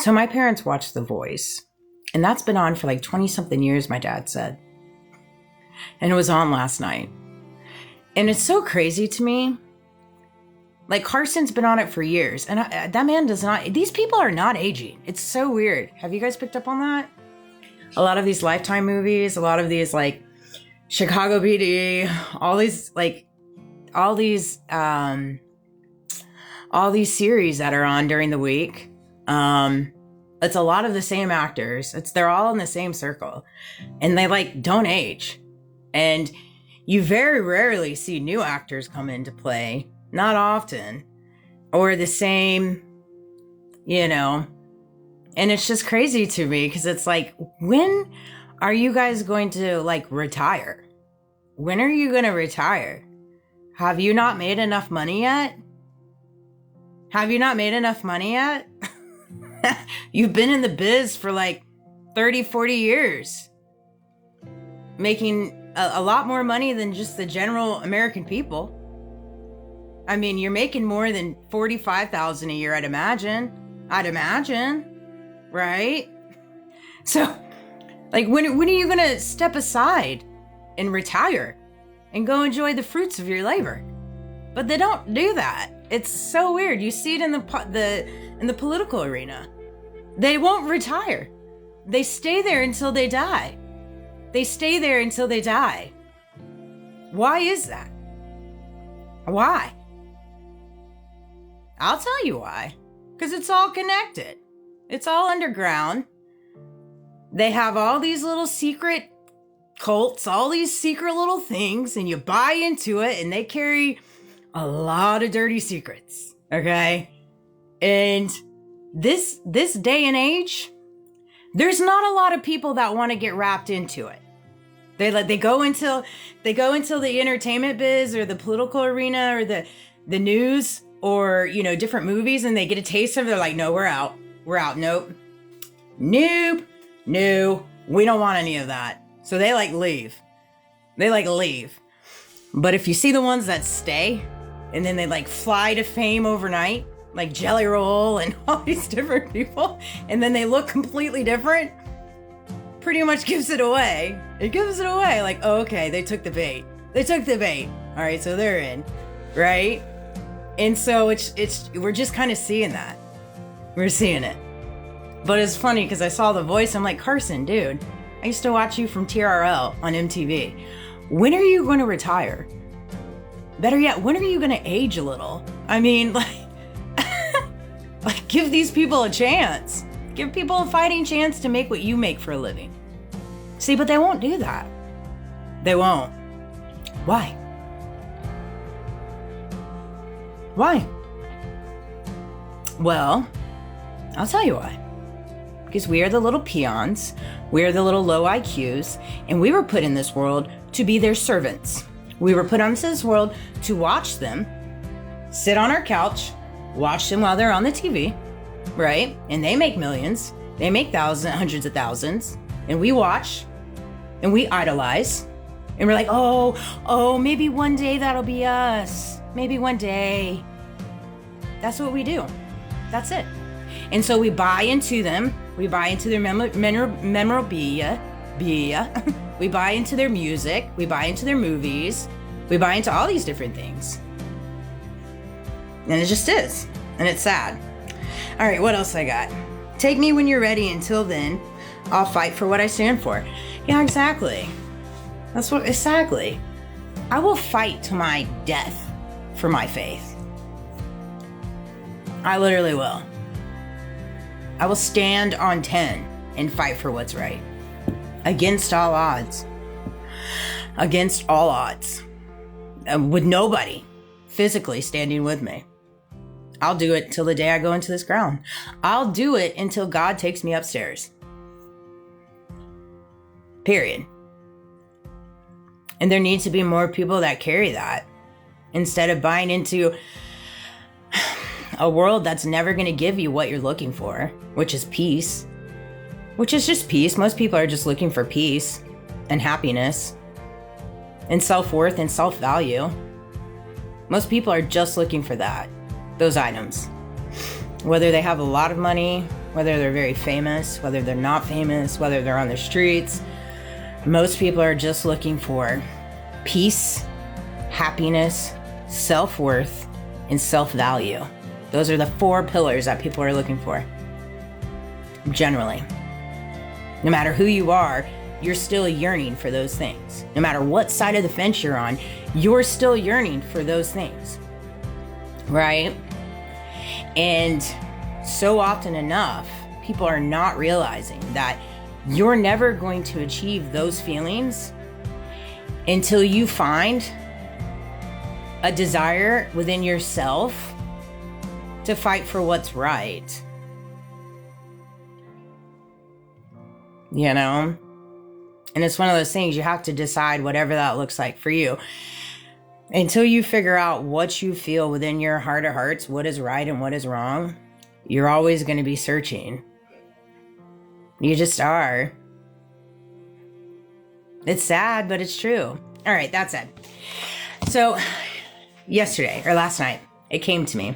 So my parents watched The Voice, and that's been on for like 20 something years, my dad said. And it was on last night. And it's so crazy to me. Like, Carson's been on it for years, and that man does not, these people are not aging. It's so weird. Have you guys picked up on that? A lot of these Lifetime movies, a lot of these, like, Chicago PD, all these series that are on during the week. It's a lot of the same actors. They're all in the same circle, and they like don't age. And you very rarely see new actors come into play. Not often. Or the same, and it's just crazy to me because it's like, when are you guys going to like retire? When are you going to retire? Have you not made enough money yet? Have you not made enough money yet? You've been in the biz for like 30, 40 years. Making a lot more money than just the general American people. I mean, you're making more than $45,000 a year, I'd imagine, right? So, like, when are you going to step aside and retire and go enjoy the fruits of your labor? But they don't do that. It's so weird. You see it in the political arena. They won't retire. They stay there until they die. Why is that? Why? I'll tell you why. Because it's all connected. It's all underground. They have all these little secret cults, all these secret little things, and you buy into it, and they carry a lot of dirty secrets. Okay? And this day and age, there's not a lot of people that want to get wrapped into it. They go into the entertainment biz or the political arena or the news or, different movies, and they get a taste of it. They're like, no, we're out. Nope. We don't want any of that. So they leave. But if you see the ones that stay and then they fly to fame overnight, like Jelly Roll and all these different people, and then they look completely different, pretty much gives it away. It gives it away. Like, oh, okay, they took the bait. All right, so they're in, right? And so we're just kind of seeing that. We're seeing it. But it's funny because I saw The Voice. I'm like, Carson, dude, I used to watch you from TRL on MTV. When are you going to retire? Better yet, when are you going to age a little? I mean, give these people a chance. Give people a fighting chance to make what you make for a living. See, but they won't do that. They won't. Why? Well, I'll tell you why. Because we are the little peons, we are the little low IQs, and we were put in this world to be their servants. We were put onto this world to watch them, sit on our couch, watch them while they're on the TV, right? And they make millions, they make thousands, hundreds of thousands, and we watch, and we idolize, and we're like, oh, maybe one day that'll be us. Maybe one day. That's what we do. That's it. And so we buy into them. We buy into their memorabilia. We buy into their music. We buy into their movies. We buy into all these different things. And it just is. And it's sad. All right, what else I got? Take me when you're ready. Until then, I'll fight for what I stand for. Yeah, exactly. Exactly. I will fight to my death for my faith. I literally will. I will stand on 10 and fight for what's right. Against all odds. With nobody physically standing with me. I'll do it till the day I go into this ground. I'll do it until God takes me upstairs. Period. And there needs to be more people that carry that. Instead of buying into a world that's never going to give you what you're looking for, which is peace. Which is just peace. Most people are just looking for peace and happiness and self-worth and self-value. Most people are just looking for that, those items. Whether they have a lot of money whether they're very famous, whether they're not famous, whether they're on the streets. Most people are just looking for peace, happiness, self-worth, and self-value. Those are the 4 pillars that people are looking for. Generally. No matter who you are, you're still yearning for those things. No matter what side of the fence you're on, you're still yearning for those things. Right? And so often enough, people are not realizing that you're never going to achieve those feelings until you find a desire within yourself to fight for what's right. You know? And it's one of those things you have to decide whatever that looks like for you. Until you figure out what you feel within your heart of hearts, what is right and what is wrong, you're always going to be searching. You just are. It's sad, but it's true. All right, that's it. So yesterday or last night, it came to me.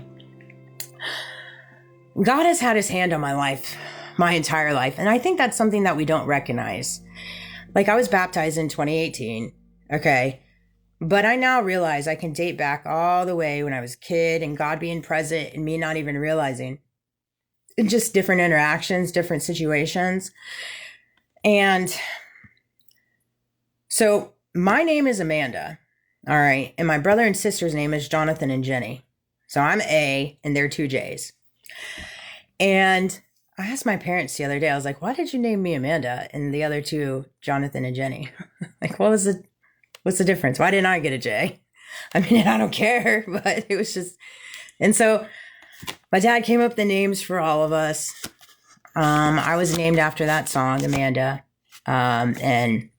God has had his hand on my life, my entire life. And I think that's something that we don't recognize. Like, I was baptized in 2018. Okay. But I now realize I can date back all the way when I was a kid and God being present and me not even realizing. And just different interactions, different situations. And so my name is Amanda. All right. And my brother and sister's name is Jonathan and Jenny. So I'm A and they're 2 J's. And I asked my parents the other day, I was like, why did you name me Amanda and the other 2, Jonathan and Jenny? Like, what's the difference? Why didn't I get a J? I mean, I don't care, but it was just, and so my dad came up with the names for all of us. I was named after that song, Amanda. And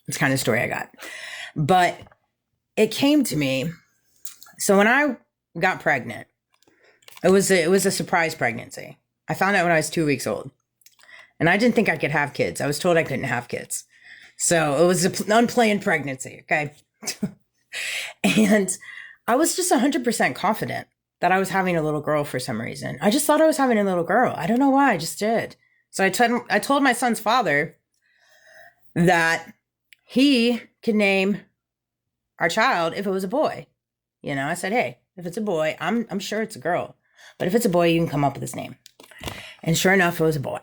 it's kind of the story I got, but it came to me. So when I got pregnant, it was a surprise pregnancy. I found out when I was 2 weeks old and I didn't think I could have kids. I was told I couldn't have kids. So it was an unplanned pregnancy. Okay. And I was just 100% confident that I was having a little girl for some reason. I just thought I was having a little girl. I don't know why. I just did. So I told my son's father that he could name our child if it was a boy. You know, I said, hey, if it's a boy, I'm sure it's a girl, but if it's a boy, you can come up with his name. And sure enough, it was a boy.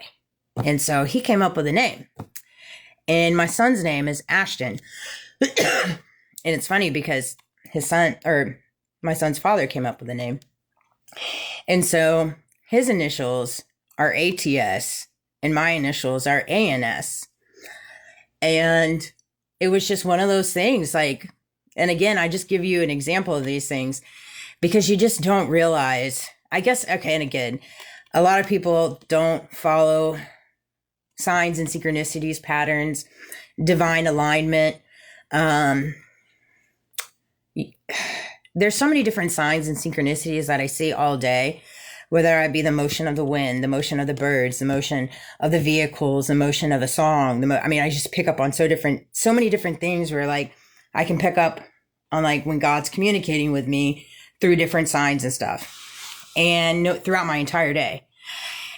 And so he came up with a name. And my son's name is Ashton. And it's funny because my son's father came up with a name. And so his initials are ATS and my initials are ANS. And it was just one of those things, like, and again, I just give you an example of these things because you just don't realize, I guess, okay, and again, a lot of people don't follow signs and synchronicities, patterns, divine alignment. There's so many different signs and synchronicities that I see all day, whether it be the motion of the wind, the motion of the birds, the motion of the vehicles, the motion of a song. I just pick up on so many different things where like I can pick up on like when God's communicating with me through different signs and stuff. And throughout my entire day,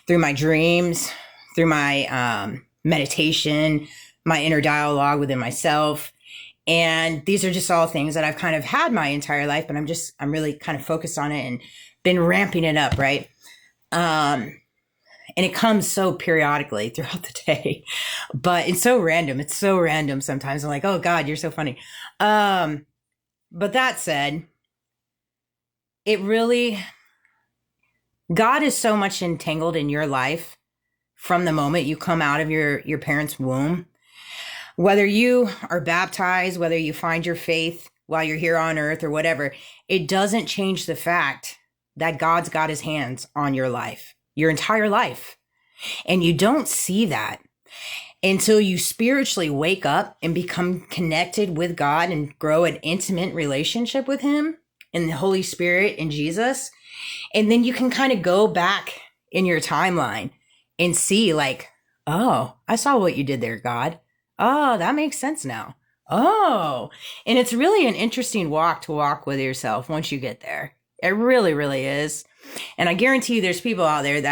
through my dreams, through my meditation, my inner dialogue within myself. And these are just all things that I've kind of had my entire life, but I'm really kind of focused on it and been ramping it up, right? And it comes so periodically throughout the day, but it's so random. It's so random sometimes. I'm like, oh God, you're so funny. But that said, God is so much entangled in your life from the moment you come out of your parents' womb. Whether you are baptized, whether you find your faith while you're here on earth or whatever, it doesn't change the fact that God's got his hands on your life, your entire life. And you don't see that until you spiritually wake up and become connected with God and grow an intimate relationship with him and the Holy Spirit and Jesus. And then you can kind of go back in your timeline and see like, oh, I saw what you did there, God. Oh, that makes sense now. Oh, and it's really an interesting walk to walk with yourself once you get there. It really, really is. And I guarantee you there's people out there that